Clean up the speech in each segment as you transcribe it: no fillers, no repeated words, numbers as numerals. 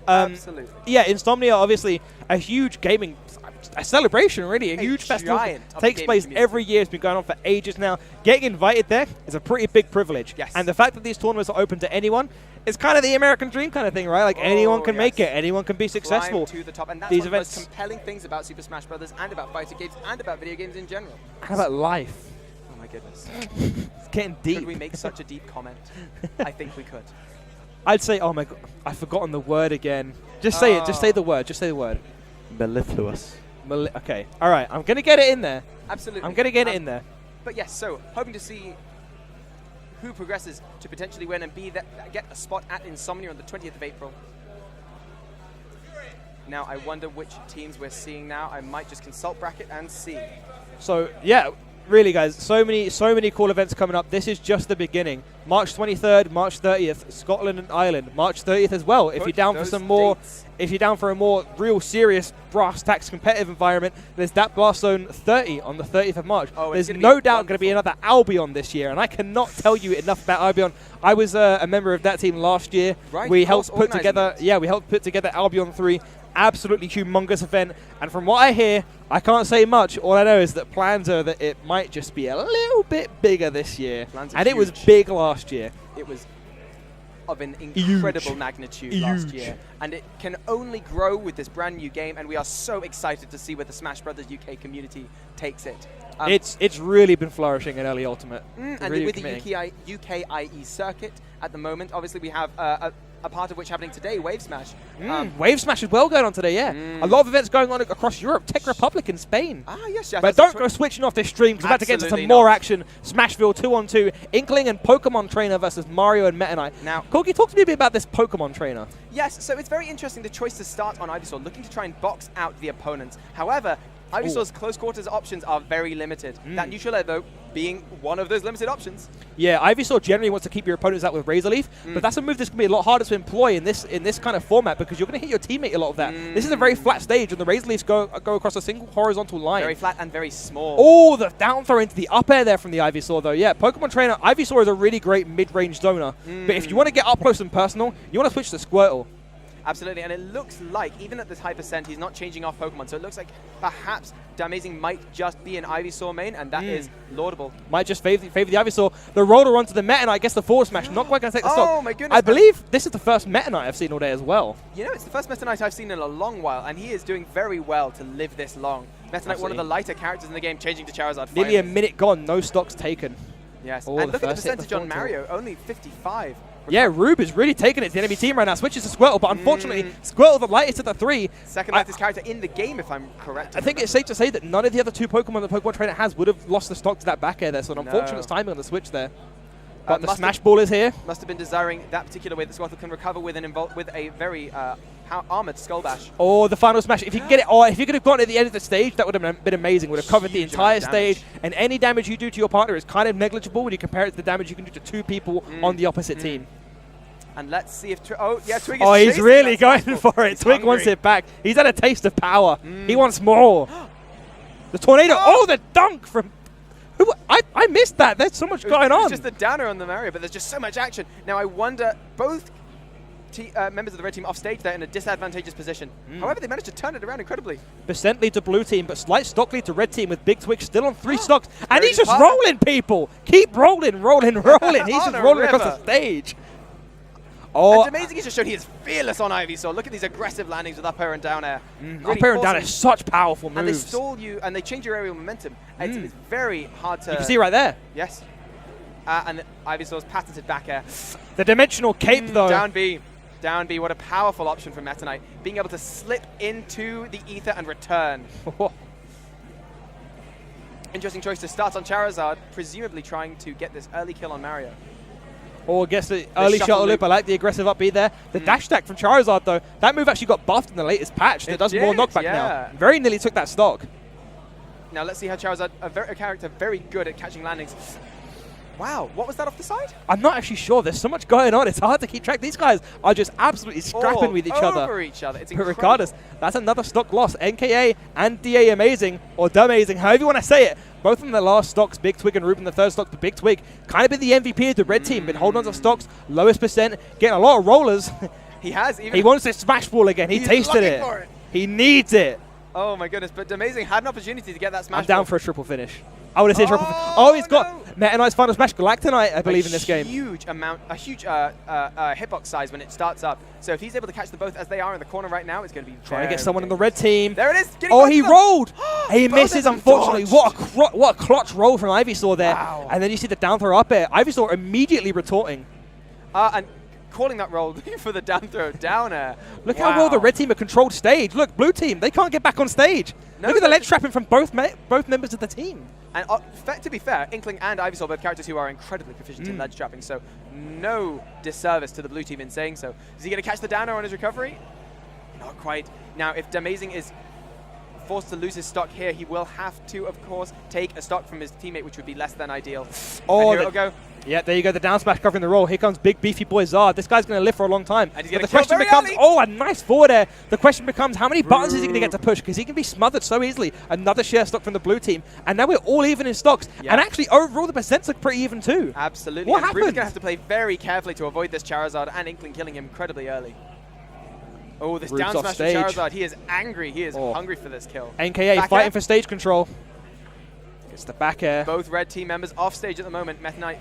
Absolutely. Yeah, Insomnia, obviously, a huge gaming, a celebration, really, a huge festival. Takes place every year. It's been going on for ages now. Getting invited there is a pretty big privilege. Yes. And the fact that these tournaments are open to anyone is kind of the American dream kind of thing, right? Like, anyone can make it. Anyone can be successful. Climb to the top. And that's these one of the events most compelling things about Super Smash Bros. And about fighting games and about video games in general. How about life? Oh, my goodness. It's getting deep. Could we make such a deep comment? I think we could. I'd say, oh my god, I've forgotten the word again. Just say it. Just say the word. Just say the word. Mellifluous. Okay. All right. I'm going to get it in there. Absolutely. I'm going to get it in there. But yes, so hoping to see who progresses to potentially win and get a spot at Insomnia on the 20th of April. Now, I wonder which teams we're seeing now. I might just consult bracket and see. So, yeah. Really, guys, so many cool events coming up. This is just the beginning. March 23rd, March 30th, Scotland and Ireland. March 30th as well. If you're down for some more, if you're down for a more real serious brass tacks competitive environment, there's that Blast Zone 30 on the 30th of March. Oh, there's no doubt going to be another Albion this year, and I cannot tell you enough about Albion. I was a member of that team last year. Right, we helped put together, we helped put together Albion 3. Absolutely humongous event, and from what I hear, I can't say much. All I know is that plans are that it might just be a little bit bigger this year, and it was big last year. It was of an incredible magnitude last year, and it can only grow with this brand new game, and we are so excited to see where the Smash Brothers UK community takes it. It's really been flourishing in early Ultimate. And really with the UKIE circuit at the moment, obviously we have a part of which happening today, Wave Smash. Wave Smash is well going on today, yeah. A lot of events going on across Europe, Czech Republic and Spain. Ah, yes. But don't go switching off this stream, because we're about to get into some more action. Smashville 2-on-2, Inkling and Pokemon Trainer versus Mario and Meta Knight. Now, Corky, talk to me a bit about this Pokemon Trainer. Yes, so it's very interesting, the choice to start on Ivysaur, looking to try and box out the opponents. However, Ivysaur's close quarters options are very limited. That neutral air, though, being one of those limited options. Yeah, Ivysaur generally wants to keep your opponents out with Razor Leaf, but that's a move that's going to be a lot harder to employ in this kind of format, because you're going to hit your teammate a lot of that. This is a very flat stage, and the Razor Leafs go across a single horizontal line. Very flat and very small. Oh, the down throw into the up air there from the Ivysaur, though. Yeah, Pokemon Trainer, Ivysaur is a really great mid-range zoner, but if you want to get up close and personal, you want to switch to Squirtle. Absolutely, and it looks like, even at this high percent, he's not changing off Pokemon, so it looks like perhaps Damazing might just be an Ivysaur main, and that is laudable. Might just favor the Ivysaur. The roller onto the Meta Knight, I guess the forward smash, not quite going to take the stock. Oh my goodness. I believe this is the first Meta Knight I've seen all day as well. You know, it's the first Meta Knight I've seen in a long while, and he is doing very well to live this long. Meta Knight, one of the lighter characters in the game, changing to Charizard. Nearly a minute gone, no stocks taken. Yes, and look at the percentage on Mario, only 55. Yeah, Rube is really taking it to the enemy team right now. Switches to Squirtle, but unfortunately, Squirtle the lightest at the 3. Second lightest character in the game, if I'm correct. I think it's safe to say that none of the other two Pokemon the Pokemon Trainer has would have lost the stock to that back air there, so an unfortunate timing on the switch there. But the Smash Ball is here. Must have been desiring that particular way that Squirtle can recover with a very armored Skull Bash. Oh, the final smash. If you can get it, if you could have gotten it at the end of the stage, that would have been amazing. Would have covered the entire stage, and any damage you do to your partner is kind of negligible when you compare it to the damage you can do to two people on the opposite team. And let's see if Twig is he's really going for it. Twig wants it back. He's had a taste of power. He wants more. The tornado. Oh, the dunk from... I missed that. There's so much going on. It's just the downer on the Mario, but there's just so much action. Now, I wonder, both members of the red team off stage there in a disadvantageous position. However, they managed to turn it around incredibly. Percent lead to blue team, but slight stock lead to red team with Big Twig still on 3 stocks. And he's just rolling people. Keep rolling, rolling, rolling. He's just rolling across the stage. Oh, and Damazing has just shown he is fearless on Ivysaur. Look at these aggressive landings with up air and down air. Really up air and down air, such powerful moves. And they stall you, and they change your aerial momentum. It's very hard to... You can see right there. Yes. And Ivysaur's patented back air. The dimensional cape, though. Down B. Down B. What a powerful option from Meta Knight. Being able to slip into the ether and return. Interesting choice to start on Charizard, presumably trying to get this early kill on Mario. Or guess the early shuttle loop. I like the aggressive up B there. The dash attack from Charizard, though, that move actually got buffed in the latest patch. That does more knockback now. Very nearly took that stock. Now let's see how Charizard, a character very good at catching landings. Wow, what was that off the side? I'm not actually sure. There's so much going on. It's hard to keep track. These guys are just absolutely scrapping with each other. Over each other. It's incredible. But regardless, that's another stock loss. NKA and DA Amazing, or Damazing, however you want to say it. Both of them, their last stocks, Big Twig and Ruben, the third stock, but Big Twig kind of been the MVP of the red team, been holding on to stocks, lowest percent, getting a lot of rollers. He has. He wants this Smash Ball again. He tasted it. He needs it. Oh my goodness, but Amazing had an opportunity to get that Smash I'm down Ball. for a triple finish. I would have said triple finish. Oh, he's got Meta Knight's final Smash Galactonite, I believe, in this game. A huge hitbox size when it starts up. So if he's able to catch them both as they are in the corner right now, it's going to be trying to get someone in the red team. There it is. Oh, he rolled. He misses, unfortunately. What a clutch roll from Ivysaur there. Wow. And then you see the down throw up air. Ivysaur immediately retorting. And calling that roll for the down throw down air. Look how well the red team have controlled stage. Look, blue team, they can't get back on stage. No, look at the ledge trapping from both members of the team. And to be fair, Inkling and Ivysaur, both characters who are incredibly proficient in ledge trapping, so no disservice to the blue team in saying so. Is he going to catch the down air on his recovery? Not quite. Now, if Damazing is forced to lose his stock here, he will have to, of course, take a stock from his teammate, which would be less than ideal. Oh, and here it'll go. Yeah, there you go, the down smash covering the roll. Here comes big, beefy boy Zard. This guy's going to live for a long time. And he's the question becomes, a nice forward air. The question becomes, how many buttons is he going to get to push? Because he can be smothered so easily. Another share stock from the blue team. And now we're all even in stocks. Yeah. And actually, overall, the percents look pretty even too. Absolutely. What happened? Ruby's going to have to play very carefully to avoid this Charizard, and Inkling killing him incredibly early. Oh, this down smash from Charizard. He is angry. He is hungry for this kill. NKA back fighting for stage control. It's the back air. Both red team members off stage at the moment. Meta Knight.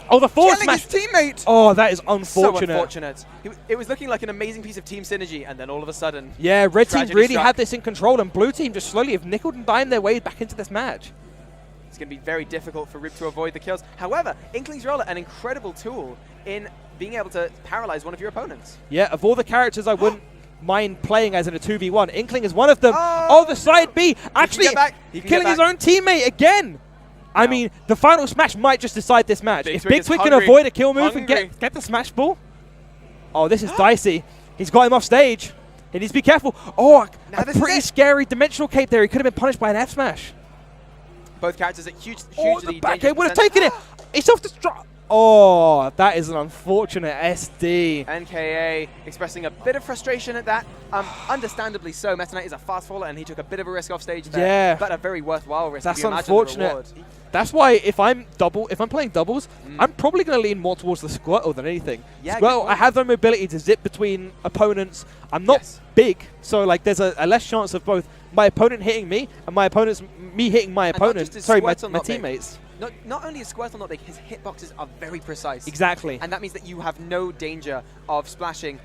Oh, the forward smash. His teammate. Oh, that is unfortunate. So unfortunate. It was looking like an amazing piece of team synergy, and then all of a sudden, yeah, red team really had this in control, and blue team just slowly have nickeled and dimed their way back into this match. It's going to be very difficult for Rube to avoid the kills. However, Inkling's Roller, an incredible tool in being able to paralyze one of your opponents. Yeah, of all the characters I wouldn't mind playing as in a 2v1, Inkling is one of them. Oh, the side B actually killing his own teammate again. I mean, the final smash might just decide this match. If Big Twig can avoid a kill move and get the smash ball. Oh, this is dicey. He's got him off stage. He needs to be careful. Oh, a pretty scary dimensional cape there. He could have been punished by an F smash. Both characters at hugely the back air would have taken it. He's self-destruct. Oh, that is an unfortunate SD. NKA expressing a bit of frustration at that. Understandably so. Meta Knight is a fast faller, and he took a bit of a risk off stage there. Yeah. But a very worthwhile risk. That's unfortunate. That's why if I'm playing doubles, I'm probably going to lean more towards the Squirtle than anything. Yeah, Squirtle, I have the mobility to zip between opponents. I'm not big, so like there's a less chance of both my opponent hitting me and me hitting my opponent. Sorry, my teammates. Not only is Squirtle not big, his hitboxes are very precise. Exactly. And that means that you have no danger of splashing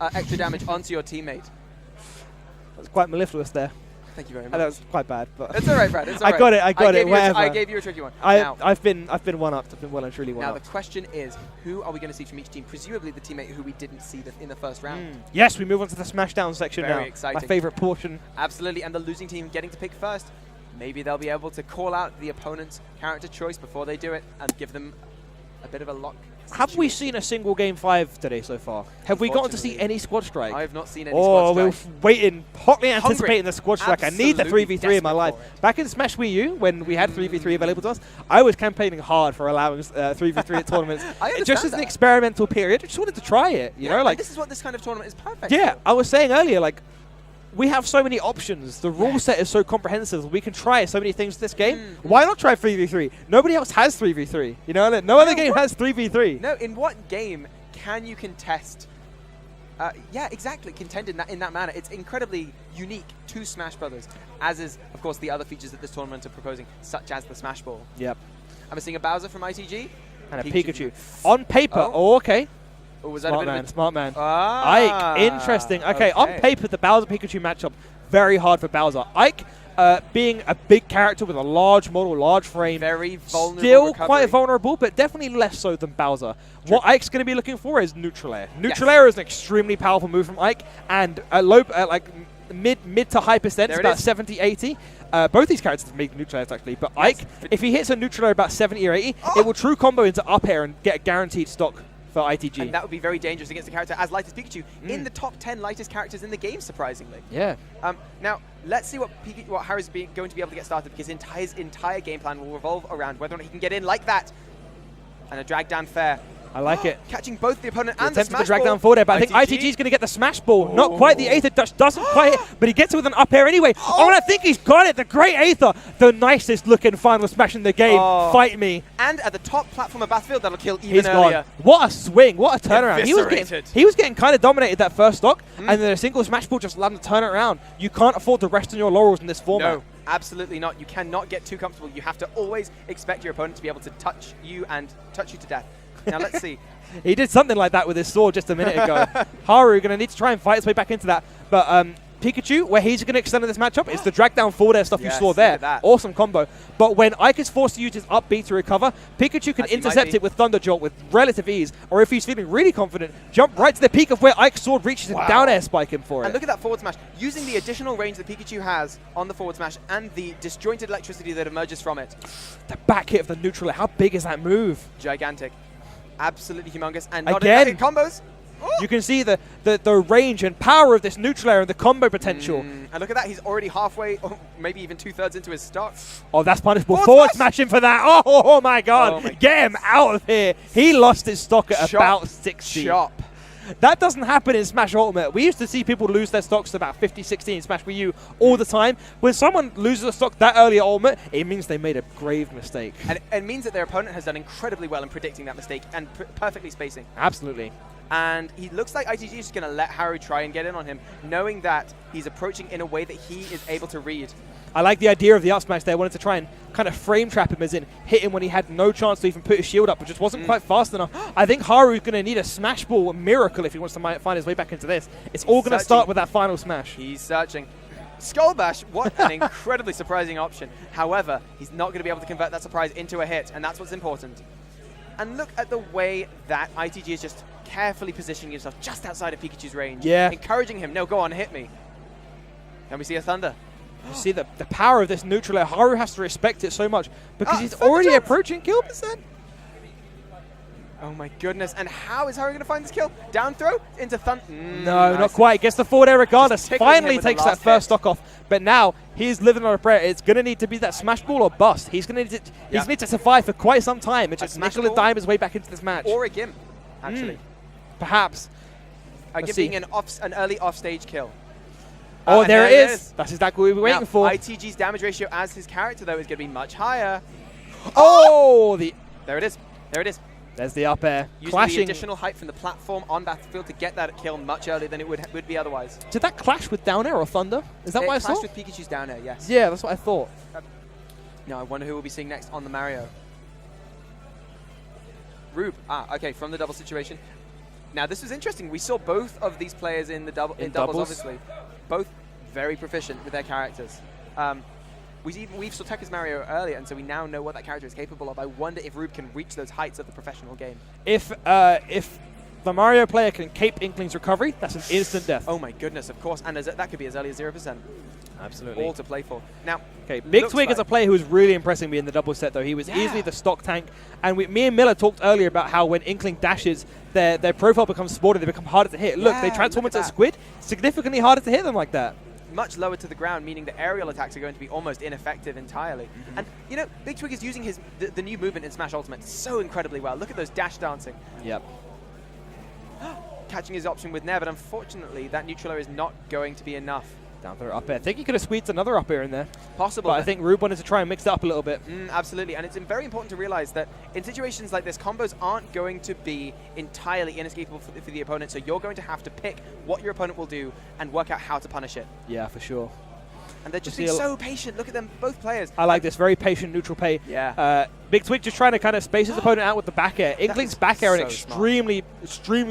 extra damage onto your teammate. That was quite mellifluous there. Thank you very much. That was quite bad, but it's all right, Brad. It's all right. I got it. Whatever. I gave you a tricky one. I've been one-upped. I've been well and truly one-upped. Now the question is, who are we going to see from each team? Presumably the teammate who we didn't see in the first round. Yes, we move on to the Smashdown section now. Very exciting. My favorite portion. Absolutely, and the losing team getting to pick first. Maybe they'll be able to call out the opponent's character choice before they do it and give them a bit of a lock. Have we seen a single Game 5 today so far? Have we gotten to see any Squad Strike? I have not seen any Squad Strike. Oh, we're waiting, hotly anticipating the Squad Strike. I need the 3v3 in my life. Back in Smash Wii U, when we had 3v3 available to us, I was campaigning hard for allowing 3v3 at tournaments. Just as an experimental period. I just wanted to try it. You know, like this is what this kind of tournament is perfect for. I was saying earlier, like, we have so many options. The rule set is so comprehensive. We can try so many things this game. Why not try 3v3? Nobody else has 3v3. You know, no other game has 3v3. No, in what game can you contest? Yeah, exactly. Contend in that manner. It's incredibly unique to Smash Brothers, as is, of course, the other features that this tournament are proposing, such as the Smash Ball. Yep. I'm seeing a Bowser from ITG and a Pikachu. On paper, okay. Or was Smart man. Ike, interesting. Okay, on paper, the Bowser-Pikachu matchup, very hard for Bowser. Ike, being a big character with a large model, large frame, very vulnerable still quite vulnerable, but definitely less so than Bowser. What Ike's going to be looking for is neutral air. Neutral air is an extremely powerful move from Ike, and low, mid to high percent, about 70, 80. Both these characters make neutral airs actually, but Ike, if he hits a neutral air about 70 or 80, it will true combo into up air and get a guaranteed stock for ITG. And that would be very dangerous against a character as light as Pikachu, in the top 10 lightest characters in the game, surprisingly. Yeah. Now, let's see what Harry's going to be able to get started, because his entire game plan will revolve around whether or not he can get in like that. And a drag down fair. I like it. Catching both the opponent and the Attempted smash to drag ball. down forward air, but I think ITG is going to get the smash ball. Not quite the Aether Dutch, doesn't quite hit, but he gets it with an up air anyway. Oh, and I think he's got it. The great Aether, the nicest looking final smash in the game. Fight me. And at the top platform of Battlefield, that'll kill even He's earlier. Gone. What a swing, what a turnaround. He was getting kind of dominated that first stock, and then a single smash ball just allowed him to turn it around. You can't afford to rest on your laurels in this format. No, absolutely not. You cannot get too comfortable. You have to always expect your opponent to be able to touch you to death. Now let's see. He did something like that with his sword just a minute ago. Haru going to need to try and fight his way back into that. But Pikachu, where he's going to extend this matchup, is the drag down forward air stuff you saw there. Awesome combo. But when Ike is forced to use his up B to recover, Pikachu can intercept it with Thunder Jolt with relative ease. Or if he's feeling really confident, jump right to the peak of where Ike's sword reaches and down air spike him for it. And look at that forward smash. Using the additional range that Pikachu has on the forward smash and the disjointed electricity that emerges from it. The back hit of the neutral air, how big is that move? Gigantic. Absolutely humongous. And not again, in combos. You can see the range and power of this neutral air and the combo potential. And look at that, he's already halfway, or maybe even 2/3 into his stock. Oh, that's punishable. Forward smashing for that. Oh my god. Get him out of here. He lost his stock at about 60. Chop. That doesn't happen in Smash Ultimate. We used to see people lose their stocks to about 50, 60 in Smash Wii U all the time. When someone loses a stock that early at Ultimate, it means they made a grave mistake. And it means that their opponent has done incredibly well in predicting that mistake and perfectly spacing. Absolutely. And he looks like ITG is just going to let Haru try and get in on him, knowing that he's approaching in a way that he is able to read. I like the idea of the up smash there. I wanted to try and kind of frame trap him, as in hit him when he had no chance to even put his shield up, but just wasn't quite fast enough. I think Haru's going to need a smash ball miracle if he wants to find his way back into this. It's all going to start with that final smash. He's searching. Skull Bash, what an incredibly surprising option. However, he's not going to be able to convert that surprise into a hit, and that's what's important. And look at the way that ITG is just carefully positioning himself just outside of Pikachu's range. Yeah. Encouraging him, no, go on, hit me. Can we see a Thunder? You see the power of this neutral air. Haru has to respect it so much because he's already approaching kill percent. Oh my goodness, and how is Haru going to find this kill? Down throw into Thunder. No, not quite. Gets the forward air regardless. Finally takes that first stock off. But now he's living on a prayer. It's going to need to be that smash ball or bust. He's going to need to survive for quite some time. It's just nickel and dime his way back into this match. Or a Gim, actually. Perhaps. A Gim being an early offstage kill. Oh, there it is. That's exactly what we were waiting for. ITG's damage ratio as his character, though, is going to be much higher. Oh! There it is. There it is. There's the up air. Using the additional height from the platform on Battlefield to get that kill much earlier than it would be otherwise. Did that clash with down air or Thunder? Is that what I saw? It clashed with Pikachu's down air, yes. Yeah, that's what I thought. Now I wonder who we'll be seeing next on the Mario. Rube. Okay, from the double situation. Now this was interesting. We saw both of these players in doubles, obviously. Both very proficient with their characters. We saw Tekka's Mario earlier, and so we now know what that character is capable of. I wonder if Rube can reach those heights of the professional game. If the Mario player can cape Inkling's recovery, that's an instant death. Oh my goodness, of course, and that could be as early as 0%. Absolutely. All to play for. Now, okay, Big Twig is a player who was really impressing me in the double set, though. He was easily the stock tank, and me and Miller talked earlier about how when Inkling dashes, their profile becomes sported, they become harder to hit. Look, they transform into a squid, significantly harder to hit them like that. Much lower to the ground, meaning the aerial attacks are going to be almost ineffective entirely. And, you know, Big Twig is using the new movement in Smash Ultimate so incredibly well. Look at those dash dancing. Yep. Catching his option with Nair, but unfortunately, that neutral air is not going to be enough. Down throw up air. I think he could have squeezed another up air in there. Possible. But I think Rube wanted to try and mix it up a little bit. Absolutely. And it's very important to realize that in situations like this, combos aren't going to be entirely inescapable for the opponent. So you're going to have to pick what your opponent will do and work out how to punish it. Yeah, for sure. And they're just being so patient. Look at them, both players. I like this. Very patient neutral play. Yeah. Big Twig just trying to kind of space his opponent out with the back air. Inkling's back air, an extremely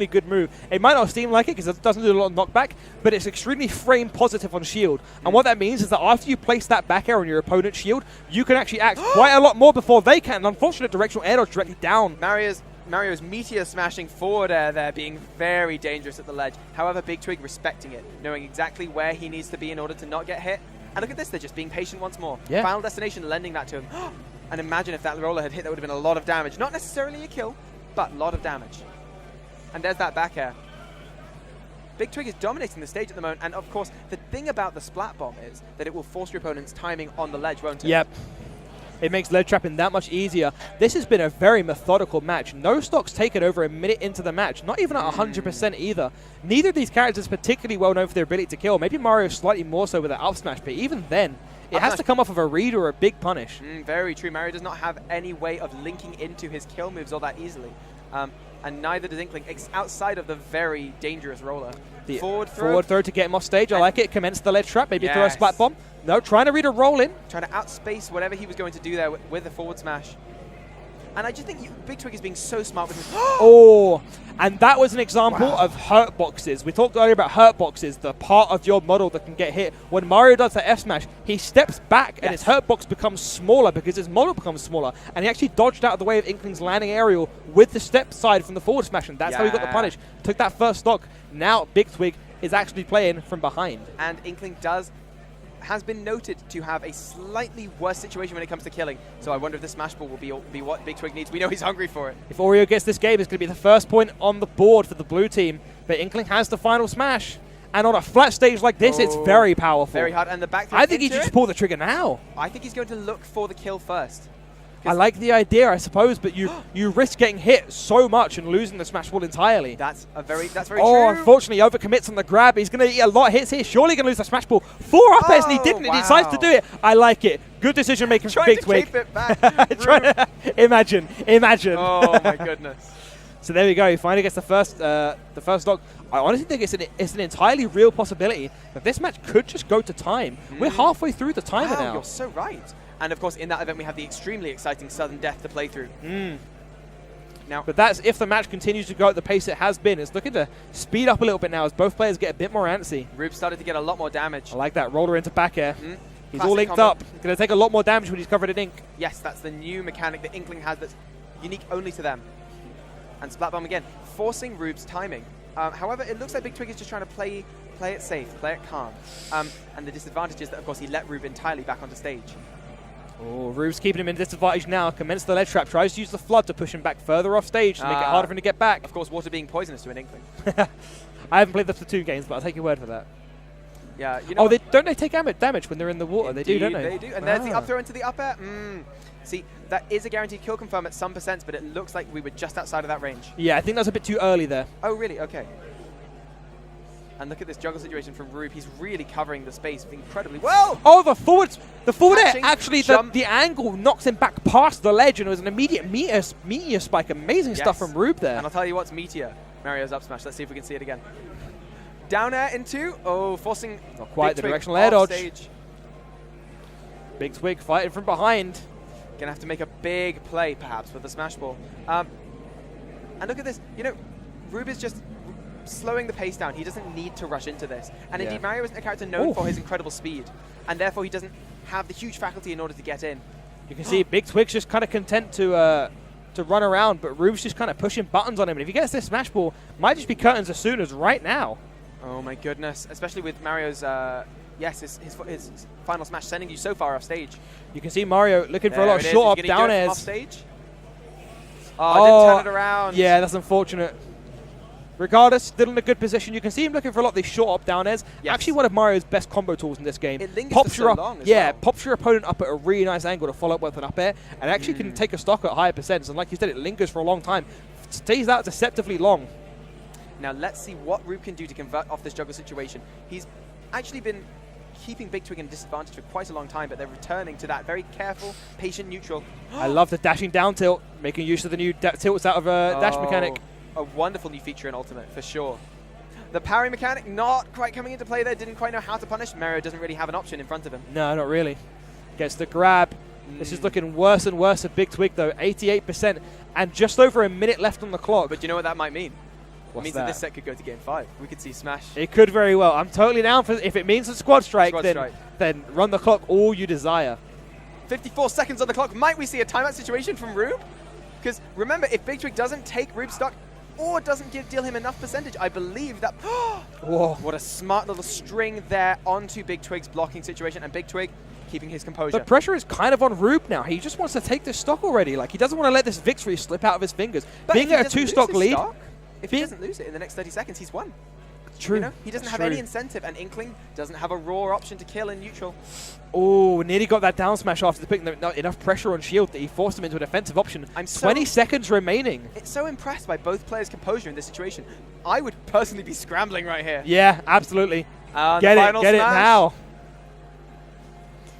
good move. It might not seem like it because it doesn't do a lot of knockback, but it's extremely frame positive on shield. And what that means is that after you place that back air on your opponent's shield, you can actually act quite a lot more before they can. Unfortunate directional air dodge directly down. Mario's meteor smashing forward air there being very dangerous at the ledge. However, Big Twig respecting it, knowing exactly where he needs to be in order to not get hit. And look at this, they're just being patient once more. Yeah. Final Destination lending that to him. And imagine if that roller had hit, that would have been a lot of damage. Not necessarily a kill, but a lot of damage. And there's that back air. Big Twig is dominating the stage at the moment. And of course, the thing about the Splat Bomb is that it will force your opponent's timing on the ledge, won't it? Yep. It makes ledge trapping that much easier. This has been a very methodical match. No stocks taken over a minute into the match, not even at 100% either. Neither of these characters is particularly well known for their ability to kill. Maybe Mario slightly more so with an up smash, but even then, it has to come off of a read or a big punish. Very true. Mario does not have any way of linking into his kill moves all that easily. And neither does Inkling, outside of the very dangerous roller. The forward throw to get him off stage. I like it. Commence the ledge trap. Maybe throw a splat bomb. No, trying to read a roll in. Trying to outspace whatever he was going to do there with the forward smash. And I just think Big Twig is being so smart with his... Oh, and that was an example of hurt boxes. We talked earlier about hurt boxes, the part of your model that can get hit. When Mario does that F smash, he steps back and his hurt box becomes smaller because his model becomes smaller. And he actually dodged out of the way of Inkling's landing aerial with the step side from the forward smash. And that's how he got the punish. Took that first stock. Now Big Twig is actually playing from behind. And Inkling has been noted to have a slightly worse situation when it comes to killing. So I wonder if the Smash Ball will be what Big Twig needs. We know he's hungry for it. If Oreo gets this game, it's going to be the first point on the board for the blue team. But Inkling has the final smash. And on a flat stage like this, it's very powerful. Very hard. And the back throw I think he should just pull the trigger now. I think he's going to look for the kill first. I like the idea, I suppose, but you risk getting hit so much and losing the Smash Ball entirely. That's very true. Unfortunately, overcommits on the grab. He's going to eat a lot of hits here. Surely going to lose the Smash Ball. 4 up airs and he didn't. He decides to do it. I like it. Good decision making from Big Twig. Imagine. Oh my goodness. So there we go. He finally gets the first stock. I honestly think it's an entirely real possibility that this match could just go to time. We're halfway through the timer now. You're so right. And of course, in that event, we have the extremely exciting Sudden Death to play through. Now, but that's if the match continues to go at the pace it has been. It's looking to speed up a little bit now as both players get a bit more antsy. Rube started to get a lot more damage. I like that. Roller into back air. He's all linked up. He's going to take a lot more damage when he's covered in ink. Yes, that's the new mechanic that Inkling has that's unique only to them. And Splat Bomb again, forcing Rube's timing. However, it looks like Big Twig is just trying to play it safe, play it calm. And the disadvantage is that, of course, he let Rube entirely back onto stage. Oh, Rube's keeping him in disadvantage now. Commence the ledge trap. Tries to use the flood to push him back further off stage to make it harder for him to get back. Of course, water being poisonous to an Inkling. I haven't played the Splatoon games, but I'll take your word for that. Yeah, you know. Don't they take damage when they're in the water? They do, don't they? They do. And there's the up throw into the up air. See, that is a guaranteed kill confirm at some percent, but it looks like we were just outside of that range. Yeah, I think that's a bit too early there. Oh, really? Okay. And look at this juggle situation from Rube. He's really covering the space incredibly well. Oh, the forward air. Actually, the angle knocks him back past the ledge, and it was an immediate meteor spike. Amazing stuff from Rube there. And I'll tell you what's meteor. Mario's up smash. Let's see if we can see it again. Down air into, forcing not quite the directional air dodge. Stage. Big Twig fighting from behind. Gonna have to make a big play, perhaps, with the Smash Ball. And look at this. You know, Rube is just slowing the pace down. He doesn't need to rush into this. And indeed, Mario isn't a character known for his incredible speed. And therefore, he doesn't have the huge faculty in order to get in. You can see Big Twig's just kind of content to run around, but Rube's just kind of pushing buttons on him. And if he gets this Smash Ball, might just be curtains as soon as right now. Oh my goodness. Especially with Mario's, his final smash sending you so far off stage. You can see Mario looking for a lot of short up down airs. Off stage? Oh, didn't turn it around. Yeah, that's unfortunate. Regardless, still in a good position. You can see him looking for a lot of these short up down airs. Yes. Actually, one of Mario's best combo tools in this game. It lingers for so long as well. Pops your opponent up at a really nice angle to follow up with an up air, and actually can take a stock at higher percents. And like you said, it lingers for a long time. Stays out deceptively long. Now let's see what Rube can do to convert off this juggle situation. He's actually been keeping Big Twig in disadvantage for quite a long time, but they're returning to that very careful, patient, neutral. I love the dashing down tilt, making use of the new tilts out of dash mechanic. A wonderful new feature in Ultimate, for sure. The parry mechanic not quite coming into play there, didn't quite know how to punish. Mario doesn't really have an option in front of him. No, not really. Gets the grab. This is looking worse and worse for Big Twig, though. 88%, and just over a minute left on the clock. But you know what that might mean? It means that this set could go to Game 5. We could see Smash. It could very well. I'm totally down for if it means a squad strike, then run the clock all you desire. 54 seconds on the clock. Might we see a timeout situation from Rube? Because remember, if Big Twig doesn't take Rube's stock or doesn't deal him enough percentage, I believe that... Whoa. What a smart little string there onto Big Twig's blocking situation, and Big Twig keeping his composure. The pressure is kind of on Rube now. He just wants to take this stock already. Like, he doesn't want to let this victory slip out of his fingers. But being at a 2-stock lead... If he doesn't lose it in the next 30 seconds, he's won. True. You know, he doesn't have any incentive, and Inkling doesn't have a raw option to kill in neutral. Oh, nearly got that down smash after putting not enough pressure on shield that he forced him into a defensive option. 20 seconds remaining. It's so impressed by both players' composure in this situation. I would personally be scrambling right here. Yeah, absolutely. Get it now.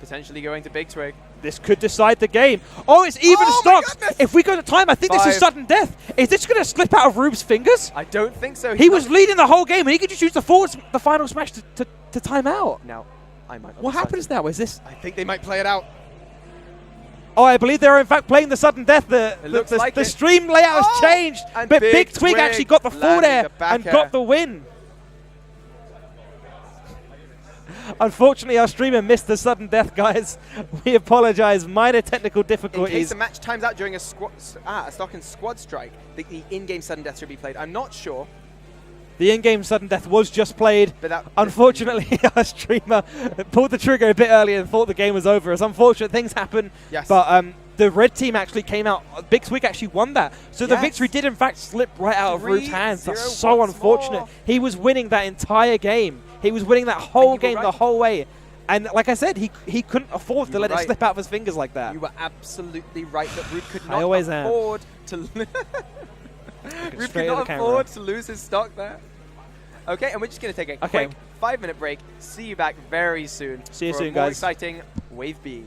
Potentially going to Big Twig. This could decide the game. Oh, it's even stocks. If we go to time, I think this is sudden death. Is this going to slip out of Rube's fingers? I don't think so. He was leading the whole game, and he could just use the final smash to time out. Now, I might. What happens now? Is this? I think they might play it out. Oh, I believe they're in fact playing the sudden death. The stream layout has changed, but Big Twig actually got the forward air and got the win. Unfortunately, our streamer missed the sudden death, guys. We apologize. Minor technical difficulties. In case the match times out during a stock and squad strike, the in-game sudden death should be played. I'm not sure. The in-game sudden death was just played. But unfortunately, our streamer pulled the trigger a bit early and thought the game was over. As unfortunate things happen. Yes. But the red team actually came out. Big Twig actually won that. So the victory did, in fact, slip right out of Rube's hands. That's so unfortunate. More. He was winning that entire game. He was winning that whole game the whole way. And like I said, he couldn't afford to let it slip out of his fingers like that. You were absolutely right that Rube could not afford to Rube could not afford to lose his stock there. Okay, and we're just going to take a quick 5-minute break. See you back very soon. See you soon, more guys. Exciting Wave B.